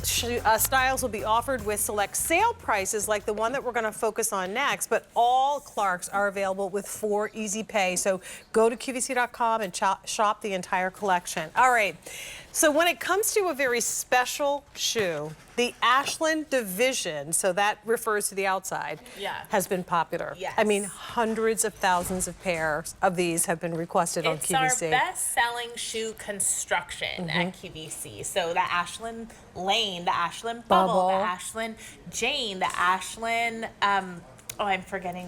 styles will be offered with select sale prices like the one that we're going to focus on next, but all Clarks are available with 4 easy pay. So go to QVC.com and shop the entire collection. All right. So when it comes to a very special shoe, the Ashland division, so that refers to the outside, has been popular. Yes. I mean, hundreds of thousands of pairs of these have been requested on QVC. It's our best-selling shoe construction at QVC. So the Ashland Lane, the Ashland Bubble, the Ashland Jane, the Ashland, I'm forgetting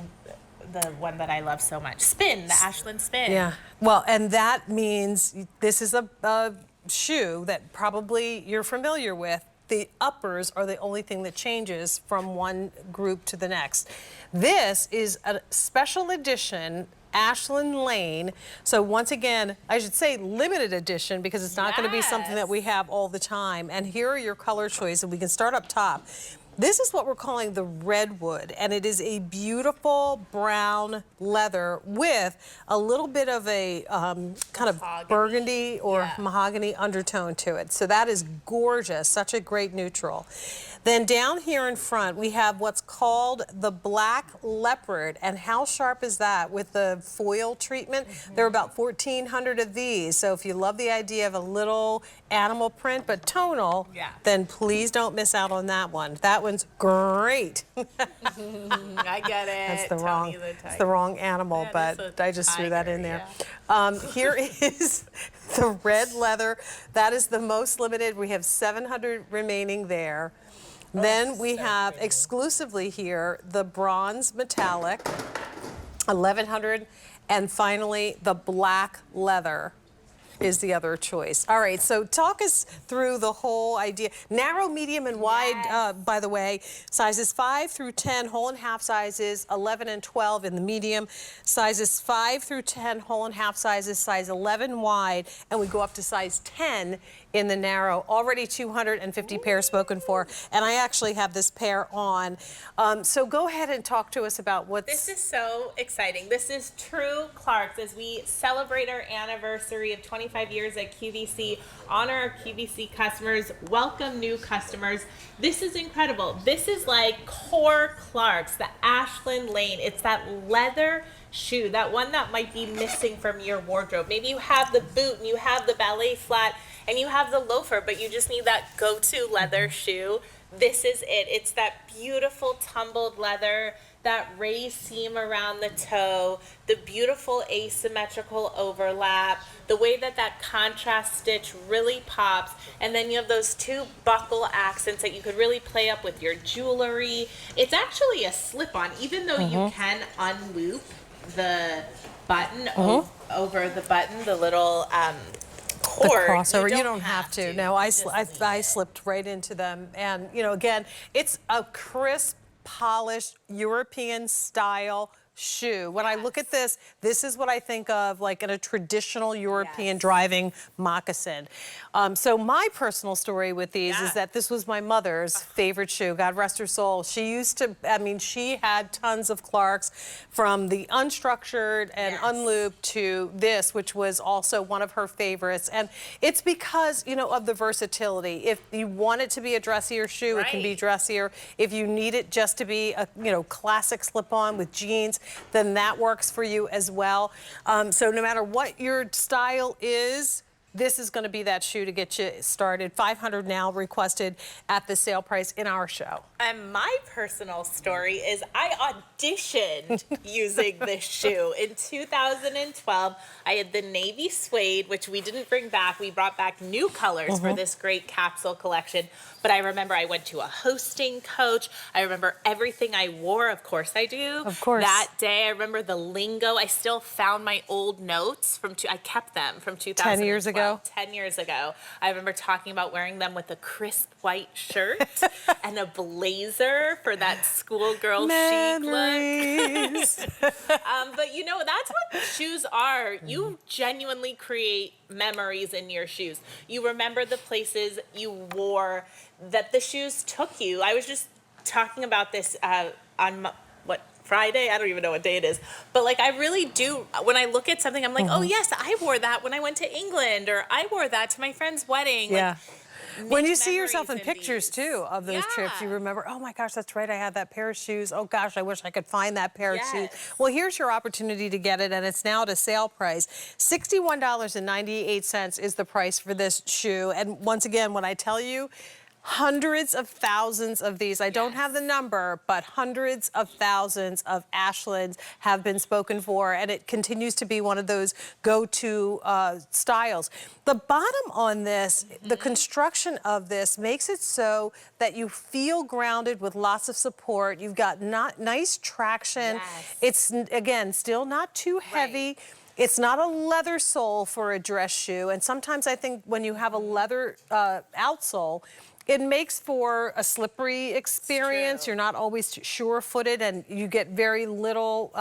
the one that I love so much, Spin, the Ashland Spin. Yeah, well, and that means this is a shoe that probably you're familiar with. The uppers are the only thing that changes from one group to the next. This is a special edition Ashland Lane. So once again, I should say limited edition because it's not going to be something that we have all the time. And here are your color choices. And we can start up top. This is what we're calling the redwood, and it is a beautiful brown leather with a little bit of a kind of burgundy or mahogany undertone to it. So that is gorgeous, such a great neutral. Then down here in front, we have what's called the black leopard, and how sharp is that with the foil treatment? There are about 1,400 of these, so if you love the idea of a little animal print but tonal, then please don't miss out on that one. That one's great. I get it. That's the wrong animal, but I just threw that in there. Here is the red leather. That is the most limited. We have 700 remaining there. Then we have exclusively here the bronze metallic, 1,100, and finally the black leather is the other choice. All right, so talk us through the whole idea. Narrow, medium, and wide, by the way, sizes 5 through 10, whole and half sizes, 11 and 12 in the medium, sizes 5 through 10, whole and half sizes, size 11 wide, and we go up to size 10 in the narrow. Already 250 pairs spoken for, and I actually have this pair on. So go ahead and talk to us about what's... This is so exciting. This is true Clarks as we celebrate our anniversary of 25 years at QVC, honor our QVC customers, welcome new customers. This is incredible. This is like core Clarks, the Ashland Lane. It's that leather shoe, that one that might be missing from your wardrobe. Maybe you have the boot and you have the ballet flat and you have the loafer, but you just need that go-to leather shoe. This is it. It's that beautiful tumbled leather, that raised seam around the toe, the beautiful asymmetrical overlap, the way that that contrast stitch really pops, and then you have those 2 buckle accents that you could really play up with your jewelry. It's actually a slip-on, even though you can unloop the button over the button, the little cord. The crossover, you don't have to. No, I slipped right into them. And, you know, again, it's a crisp, polished, European style shoe. When I look at this, this is what I think of like in a traditional European driving moccasin. So my personal story with these is that this was my mother's favorite shoe. God rest her soul. She used to, I mean, she had tons of Clarks from the unstructured and unlooped to this, which was also one of her favorites. And it's because, you know, of the versatility. If you want it to be a dressier shoe, it can be dressier. If you need it just to be a, you know, classic slip-on with jeans, then that works for you as well. So no matter what your style is, this is going to be that shoe to get you started. 500 now requested at the sale price in our show. And my personal story is I auditioned using this shoe. In 2012, I had the navy suede, which we didn't bring back. We brought back new colors for this great capsule collection. But I remember I went to a hosting coach. I remember everything I wore. Of course I do. Of course. That day, I remember the lingo. I still found my old notes from, I kept them from 2012. 10 years ago? 10 years ago. I remember talking about wearing them with a crisp white shirt and a blazer for that schoolgirl chic look. But you know, that's what shoes are. You genuinely create memories in your shoes. You remember the places you wore that the shoes took you. I was just talking about this on Friday? I don't even know what day it is. But like I really do, when I look at something, I'm like, oh yes, I wore that when I went to England, or I wore that to my friend's wedding. Yeah. Like, When make you see yourself in memories pictures these. too of those trips, you remember, oh my gosh, that's right, I had that pair of shoes. Oh gosh, I wish I could find that pair of shoes. Yes. Well, here's your opportunity to get it, and it's now at a sale price. $61.98 is the price for this shoe. And once again, when I tell you, hundreds of thousands of these. I don't have the number, but hundreds of thousands of Ashlands have been spoken for, and it continues to be one of those go-to styles. The bottom on this, the construction of this makes it so that you feel grounded with lots of support. You've got nice traction. It's, again, still not too heavy. It's not a leather sole for a dress shoe, and sometimes I think when you have a leather outsole, it makes for a slippery experience. You're not always sure-footed, and you get very little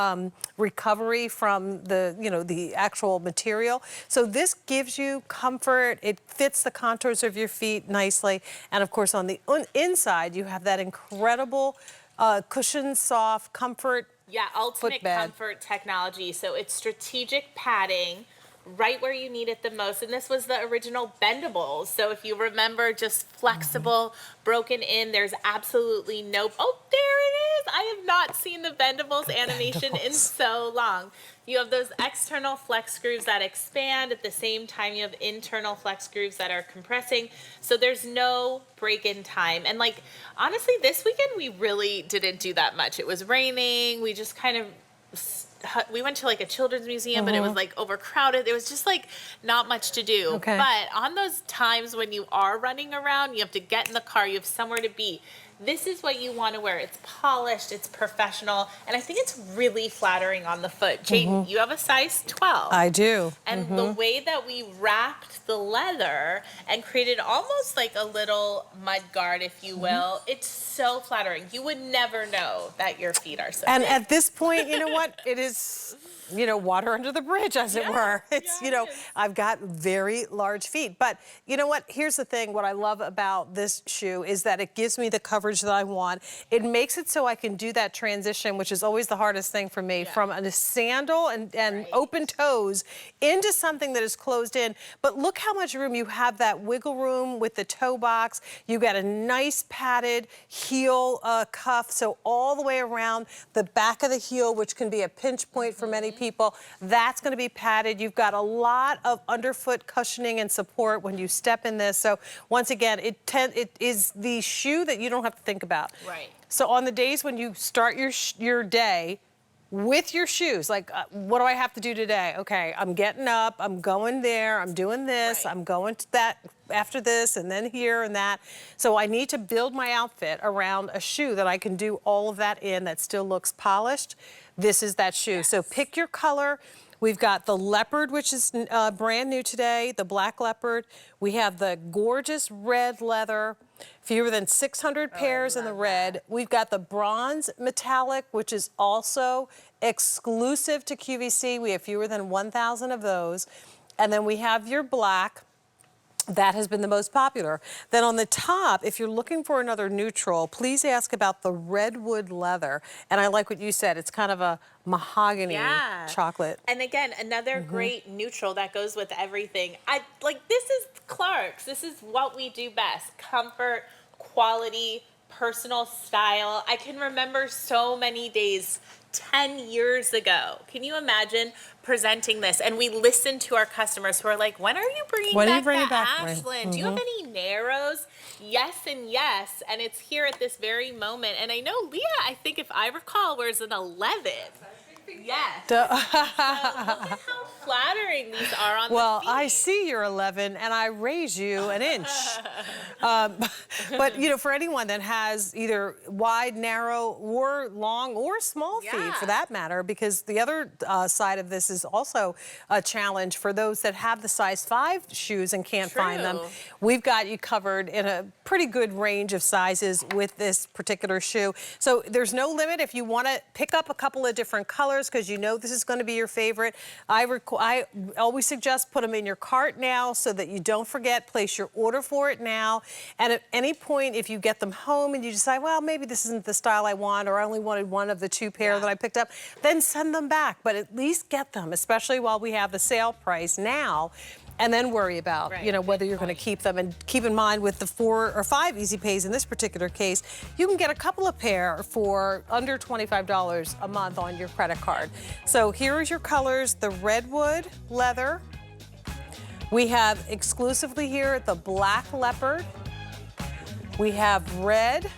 recovery from the actual material. So this gives you comfort. It fits the contours of your feet nicely, and of course on the inside you have that incredible cushion, soft comfort. Yeah, ultimate comfort technology. So it's strategic padding right where you need it the most. And this was the original bendables. So if you remember, just flexible, broken in, there's absolutely no, oh, there it is. I have not seen the bendables animation in so long. You have those external flex grooves that expand. At the same time, you have internal flex grooves that are compressing. So there's no break in time. And like, honestly, this weekend, we really didn't do that much. It was raining. We just kind of, we went to like a children's museum, but it was like overcrowded. There was just like not much to do. But on those times when you are running around, you have to get in the car, you have somewhere to be. This is what you want to wear. It's polished, it's professional, and I think it's really flattering on the foot. Jaden, you have a size 12. I do. And the way that we wrapped the leather and created almost like a little mud guard, if you will, it's so flattering. You would never know that your feet are so And big. at this point, you know what? It is, water under the bridge, as it were. It's, I've got very large feet. But you know what? Here's the thing. What I love about this shoe is that it gives me the coverage that I want. It makes it so I can do that transition, which is always the hardest thing for me, from a sandal and open toes into something that is closed in. But look how much room you have, that wiggle room with the toe box. You got a nice padded heel cuff, so all the way around the back of the heel, which can be a pinch point for many people, that's going to be padded. You've got a lot of underfoot cushioning and support when you step in this. So once again, it is the shoe that you don't have to think about. Right. So on the days when you start your day with your shoes, like what do I have to do today? Okay, I'm getting up, I'm going there, I'm doing this, I'm going to that after this, and then here and that. So I need to build my outfit around a shoe that I can do all of that in that still looks polished. This is that shoe. So pick your color. We've got the leopard, which is brand new today, the black leopard. We have the gorgeous red leather, fewer than 600 pairs in the red. We've got the bronze metallic, which is also exclusive to QVC. We have fewer than 1,000 of those. And then we have your black. That has been the most popular. Then on the top, if you're looking for another neutral, please ask about the redwood leather. And I like what you said. It's kind of a mahogany chocolate. And again, another great neutral that goes with everything. This is Clarks. This is what we do best. Comfort, quality, personal style. I can remember so many days 10 years ago. Can you imagine presenting this? And we listen to our customers who are like, when are you bringing back Ashland? Do you have any narrows? Yes and yes. And it's here at this very moment. And I know Leah, I think if I recall, wears an 11. Yes. So look at how flattering these are on the feet. I see you're 11 and I raise you an inch. But for anyone that has either wide, narrow, or long, or small feet for that matter, because the other side of this is also a challenge for those that have the size 5 shoes and can't find them. We've got you covered in a pretty good range of sizes with this particular shoe. So there's no limit if you want to pick up a couple of different colors, because this is going to be your favorite. I always suggest put them in your cart now so that you don't forget. Place your order for it now. And at any point, if you get them home and you decide, well, maybe this isn't the style I want, or I only wanted one of the 2 pair that I picked up, then send them back. But at least get them, especially while we have the sale price now. and then worry about, Right, you know, whether you're going to point. keep them. And keep in mind with the 4 or 5 easy pays in this particular case, you can get a couple of pair for under $25 a month on your credit card. So here is your colors: the redwood leather. We have exclusively here the black leopard. We have red,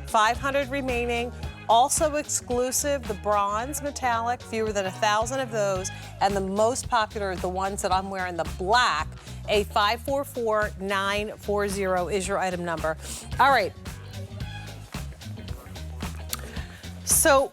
500 remaining. Also exclusive, the bronze metallic, fewer than 1,000 of those. And the most popular, the ones that I'm wearing, the black, a 544940 is your item number. All right. So